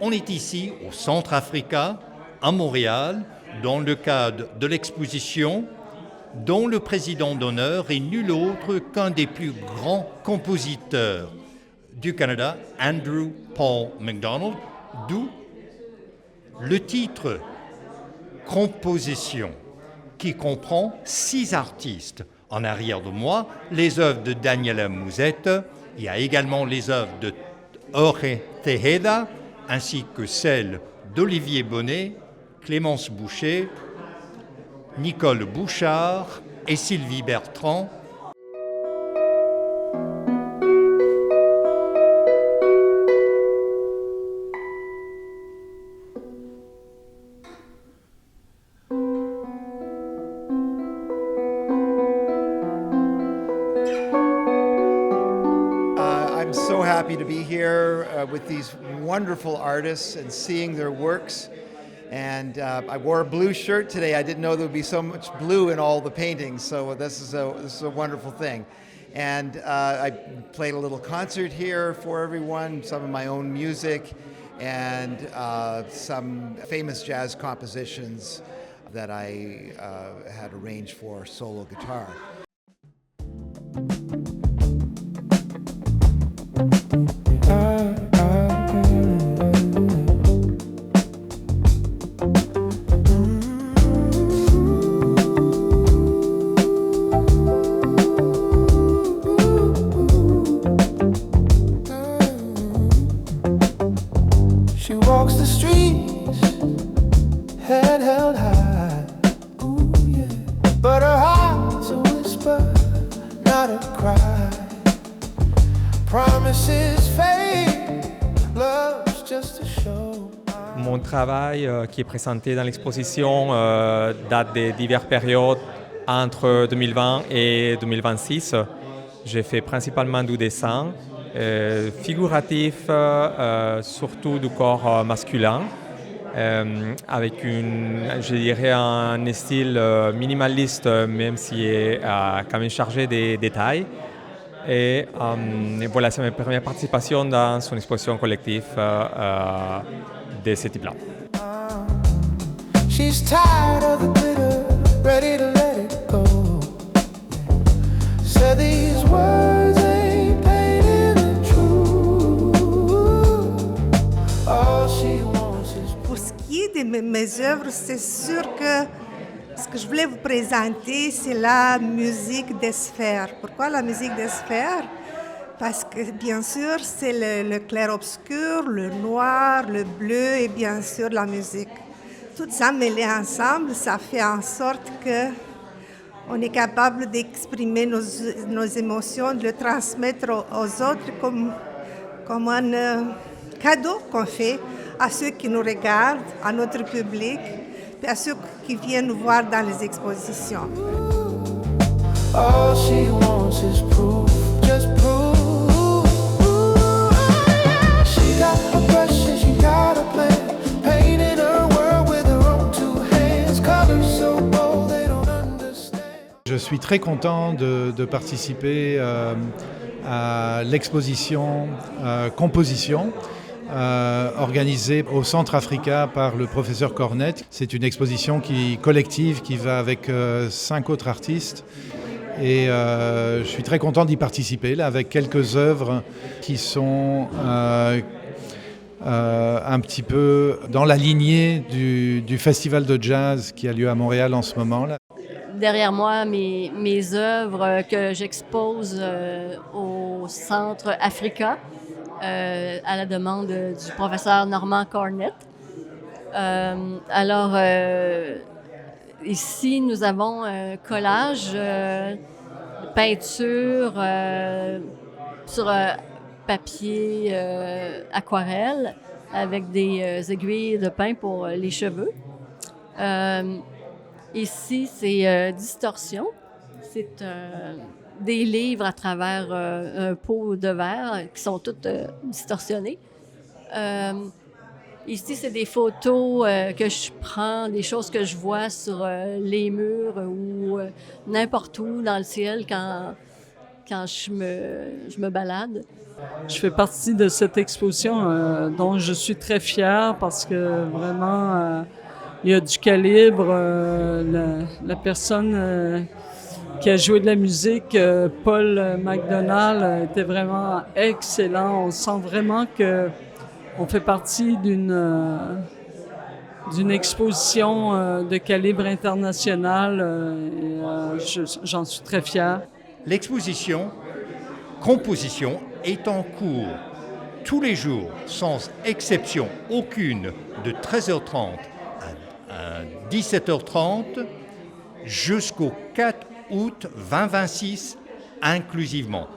On est ici au Centre Africa, à Montréal, dans le cadre de l'exposition dont le président d'honneur est nul autre qu'un des plus grands compositeurs du Canada, Andrew Paul MacDonald, d'où le titre Composition, qui comprend 6 artistes. En arrière de moi, les œuvres de Daniela Musette, il y a également les œuvres de Jorge Tejeda, ainsi que celles d'Olivier Bonnet, Clémence Boucher, Nicole Bouchard et Sylvie Bertrand. I'm so happy to be here with these wonderful artists and seeing their works. And I wore a blue shirt today. I didn't know there would be so much blue in all the paintings, so this is a wonderful thing. And I played a little concert here for everyone, some of my own music, and some famous jazz compositions that I had arranged for solo guitar. She walks the streets, head held high, ooh, yeah. But her heart's a whisper, not a cry. Promises fade, love's just a show. Mon travail qui est présenté dans l'exposition date des diverses périodes entre 2020 et 2026. J'ai fait principalement du dessin, figuratif, surtout du corps masculin, avec je dirais un style minimaliste, même s'il est quand même chargé des détails. Et voilà, c'est ma première participation dans une exposition collective de ce type-là. She's tired of the glitter, ready to let it go. Said these words ain't painted the truth. All she wants is. Pour ce qui est de mes œuvres, c'est sûr que ce que je voulais vous présenter, c'est la musique des sphères. Pourquoi la musique des sphères? Parce que, bien sûr, c'est le clair-obscur, le noir, le bleu et bien sûr la musique. Tout ça mêlé ensemble, ça fait en sorte qu'on est capable d'exprimer nos émotions, de le transmettre aux autres comme un cadeau qu'on fait à ceux qui nous regardent, à notre public, et à ceux qui viennent nous voir dans les expositions. All she wants is proof, just proof. She got a brush and she got a plan, painting her world with her own two hands, colors so bold they don't understand. Je suis très content de participer à l'exposition Composition organisée au Centre Africa par le professeur Cornette. C'est une exposition collective qui va avec 5 autres artistes. Et je suis très content d'y participer là, avec quelques œuvres qui sont un petit peu dans la lignée du festival de jazz qui a lieu à Montréal en ce moment. Là. Derrière moi, mes œuvres que j'expose au Centre Africa à la demande du professeur Normand Cornette. Alors, ici, nous avons un collage, peinture sur papier aquarelle avec des aiguilles de pain pour les cheveux. Ici, c'est distorsion. C'est des livres à travers un pot de verre qui sont toutes distorsionnées. Ici, c'est des photos que je prends, des choses que je vois sur les murs ou n'importe où dans le ciel quand quand je me balade. Je fais partie de cette exposition dont je suis très fière parce que vraiment, il y a du calibre. La personne qui a joué de la musique, Paul McDonald, était vraiment excellent. On sent vraiment qu'on fait partie d'une exposition de calibre international. J'en suis très fière. L'exposition Composition est en cours tous les jours, sans exception aucune, de 13h30 à 17h30 jusqu'au 4 août 2026 inclusivement.